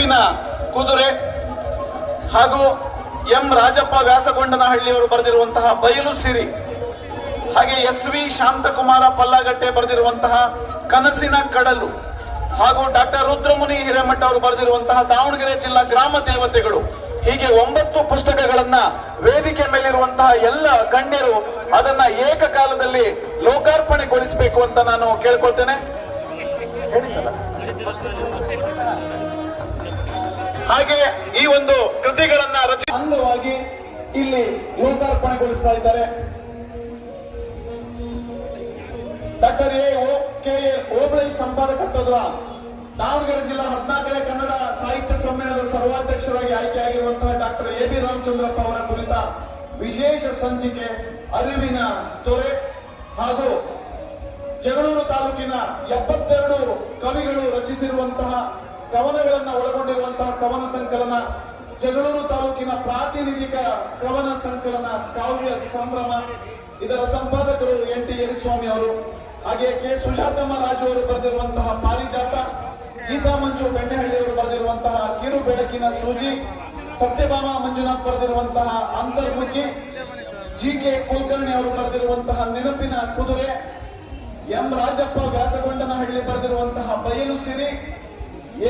ನೆನಪಿನ ಕುದುರೆ ಹಾಗೂ ಎಂ ರಾಜಪ್ಪ ವ್ಯಾಸಗೊಂಡನಹಳ್ಳಿಯವರು ಬರೆದಿರುವಂತಹ ಬಯಲು ಸಿರಿ, ಹಾಗೆ SV ಶಾಂತಕುಮಾರ ಪಲ್ಲಗಟ್ಟೆ ಬರೆದಿರುವಂತಹ ಕನಸಿನ ಕಡಲು, ಹಾಗೂ ಡಾಕ್ಟರ್ ರುದ್ರಮುನಿ ಹಿರೇಮಠ ಅವರು ಬರೆದಿರುವಂತಹ ದಾವಣಗೆರೆ ಜಿಲ್ಲಾ ಗ್ರಾಮ ದೇವತೆಗಳು, ಹೀಗೆ 9 ಪುಸ್ತಕಗಳನ್ನ ವೇದಿಕೆ ಮೇಲಿರುವಂತಹ ಎಲ್ಲ ಗಣ್ಯರು ಅದನ್ನ ಏಕಕಾಲದಲ್ಲಿ ಲೋಕಾರ್ಪಣೆಗೊಳಿಸಬೇಕು ಅಂತ ನಾನು ಕೇಳ್ಕೊಳ್ತೇನೆ. ಹಾಗೆ ಈ ಒಂದು ಕೃತಿಗಳನ್ನ ಅಂಗವಾಗಿ ಇಲ್ಲಿ ಲೋಕಾರ್ಪಣೆಗೊಳಿಸ್ತಾ ಇದ್ದಾರೆ. ಡಾಕ್ಟರ್ ಕೆ ಓಬಳೇಶ್ ಸಂಪಾದಕತ್ವದ ದಾವಣಗೆರೆ ಜಿಲ್ಲಾ 14ನೇ ಕನ್ನಡ ಸಾಹಿತ್ಯ ಸಮ್ಮೇಳನದ ಸರ್ವಾಧ್ಯಕ್ಷರಾಗಿ ಆಯ್ಕೆಯಾಗಿರುವಂತಹ ಡಾಕ್ಟರ್ AB ರಾಮಚಂದ್ರಪ್ಪ ಅವರ ಕುರಿತ ವಿಶೇಷ ಸಂಚಿಕೆ ಅರಿವಿನ ತೊರೆ ಹಾಗೂ ಜಗಳೂರು ತಾಲೂಕಿನ 72 ಕವಿಗಳು ರಚಿಸಿರುವಂತಹ ಕವನಗಳನ್ನ ಒಳಗೊಂಡಿರುವಂತಹ ಕವನ ಸಂಕಲನ, ಜಗಳೂರು ತಾಲೂಕಿನ ಪ್ರಾತಿನಿಧಿಕ ಕವನ ಸಂಕಲನ ಕಾವ್ಯ ಸಂಭ್ರಮ, ಇದರ ಸಂಪಾದಕರು NT ಯರಿಸ್ವಾಮಿ ಅವರು. ಹಾಗೆ ಕೆ ಸುಜಾತಮ್ಮ ರಾಜು ಅವರು ಬರೆದಿರುವಂತಹ ಪಾರಿಜಾತ, ಗೀತಾ ಮಂಜು ಬೆಣ್ಣೆಹಳ್ಳಿ ಅವರು ಬರೆದಿರುವಂತಹ ಕಿರು ಬೆಳಕಿನ ಸೂಜಿ, ಸತ್ಯಭಾಮ ಮಂಜುನಾಥ್ ಬರೆದಿರುವಂತಹ ಅಂತರ್ಮುಖಿ, GK ಕುಲಕರ್ಣಿ ಅವರು ಬರೆದಿರುವಂತಹ ನೆನಪಿನ ಕುದುರೆ, ಎಂ ರಾಜಪ್ಪ ವ್ಯಾಸಗೊಂಡನಹಳ್ಳಿ ಬರೆದಿರುವಂತಹ ಬಯಲು ಸಿರಿ,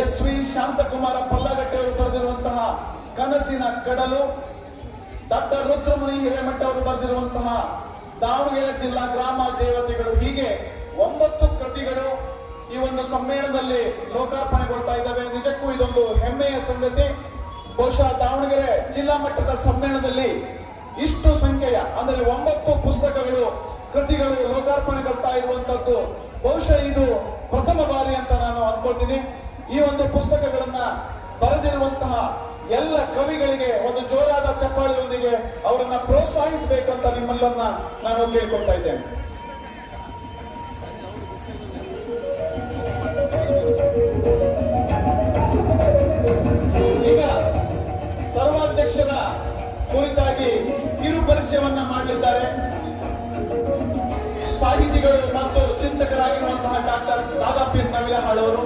SV ಶಾಂತಕುಮಾರ ಪಲ್ಲಗಟ್ಟೆ ಅವರು ಬರೆದಿರುವಂತಹ ಕನಸಿನ ಕಡಲು, ಡಾಕ್ಟರ್ ರುದ್ರಮುನಿ ಹಿರೇಮಠ ಅವರು ಬರೆದಿರುವಂತಹ ದಾವಣಗೆರೆ ಜಿಲ್ಲಾ ಗ್ರಾಮ ದೇವತೆಗಳು, ಹೀಗೆ 9 ಕೃತಿಗಳು ಈ ಒಂದು ಸಮ್ಮೇಳನದಲ್ಲಿ ಲೋಕಾರ್ಪಣೆಗೊಳ್ತಾ ಇದ್ದಾವೆ. ನಿಜಕ್ಕೂ ಇದೊಂದು ಹೆಮ್ಮೆಯ ಸಂಗತಿ. ಬಹುಶಃ ದಾವಣಗೆರೆ ಜಿಲ್ಲಾ ಮಟ್ಟದ ಸಮ್ಮೇಳನದಲ್ಲಿ ಇಷ್ಟು ಸಂಖ್ಯೆಯ ಅಂದರೆ 9 ಪುಸ್ತಕಗಳು ಕೃತಿಗಳು ಲೋಕಾರ್ಪಣೆಗೊಳ್ತಾ ಇರುವಂತದ್ದು ಬಹುಶಃ ಇದು ಪ್ರಥಮ ಬಾರಿ ಅಂತ ನಾನು ಅನ್ಕೊಳ್ತೀನಿ. ಈ ಒಂದು ಪುಸ್ತಕಗಳನ್ನ ಬರೆದಿರುವಂತಹ ಎಲ್ಲ ಕವಿಗಳಿಗೆ ಒಂದು ಜೋರಾದ ಚಪ್ಪಾಳೆಯೊಂದಿಗೆ ಅವರನ್ನ ಪ್ರೋತ್ಸಾಹಿಸಬೇಕಂತ ನಿಮ್ಮೆಲ್ಲರನ್ನ ನಾನು ಕೇಳ್ಕೊಳ್ತಾ ಇದ್ದೇನೆ. ಈಗ ಸರ್ವಾಧ್ಯಕ್ಷರ ಕುರಿತಾಗಿ ಕಿರು ಪರಿಚಯವನ್ನ ಮಾಡಲಿದ್ದಾರೆ ಸಾಹಿತಿಗಳು ಮತ್ತು ಚಿಂತಕರಾಗಿರುವಂತಹ ಡಾಕ್ಟರ್ ದಾದಾಪೀರ್ ನವಿಲಹಾಳ್ ಅವರು.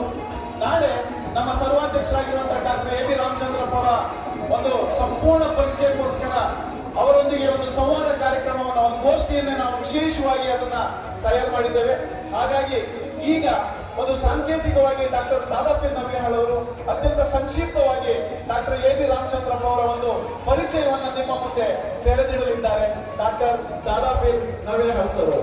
ನಾಳೆ ನಮ್ಮ ಸರ್ವಾಧ್ಯಕ್ಷರಾಗಿರುವಂತಹ ಡಾಕ್ಟರ್ AB ರಾಮಚಂದ್ರಪ್ಪ ಅವರ ಒಂದು ಸಂಪೂರ್ಣ ಪರಿಚಯಕ್ಕೋಸ್ಕರ ಅವರೊಂದಿಗೆ ಒಂದು ಸಂವಾದ ಕಾರ್ಯಕ್ರಮವನ್ನು, ಒಂದು ಗೋಷ್ಠಿಯನ್ನೇ ನಾವು ವಿಶೇಷವಾಗಿ ಅದನ್ನ ತಯಾರು ಮಾಡಿದ್ದೇವೆ. ಹಾಗಾಗಿ ಈಗ ಒಂದು ಸಾಂಕೇತಿಕವಾಗಿ ಡಾಕ್ಟರ್ ದಾದಾಪೀರ್ ನವಿಲಹಾಳ್ ಅವರು ಅತ್ಯಂತ ಸಂಕ್ಷಿಪ್ತವಾಗಿ ಡಾಕ್ಟರ್ AB ರಾಮಚಂದ್ರಪ್ಪ ಅವರ ಒಂದು ಪರಿಚಯವನ್ನು ನಿಮ್ಮ ಮುಂದೆ ತೆರೆದಿಡಲಿದ್ದಾರೆ. ಡಾಕ್ಟರ್ ದಾದಾಪೀರ್ ನವಿಲಹಾಳ್ ಅವರು.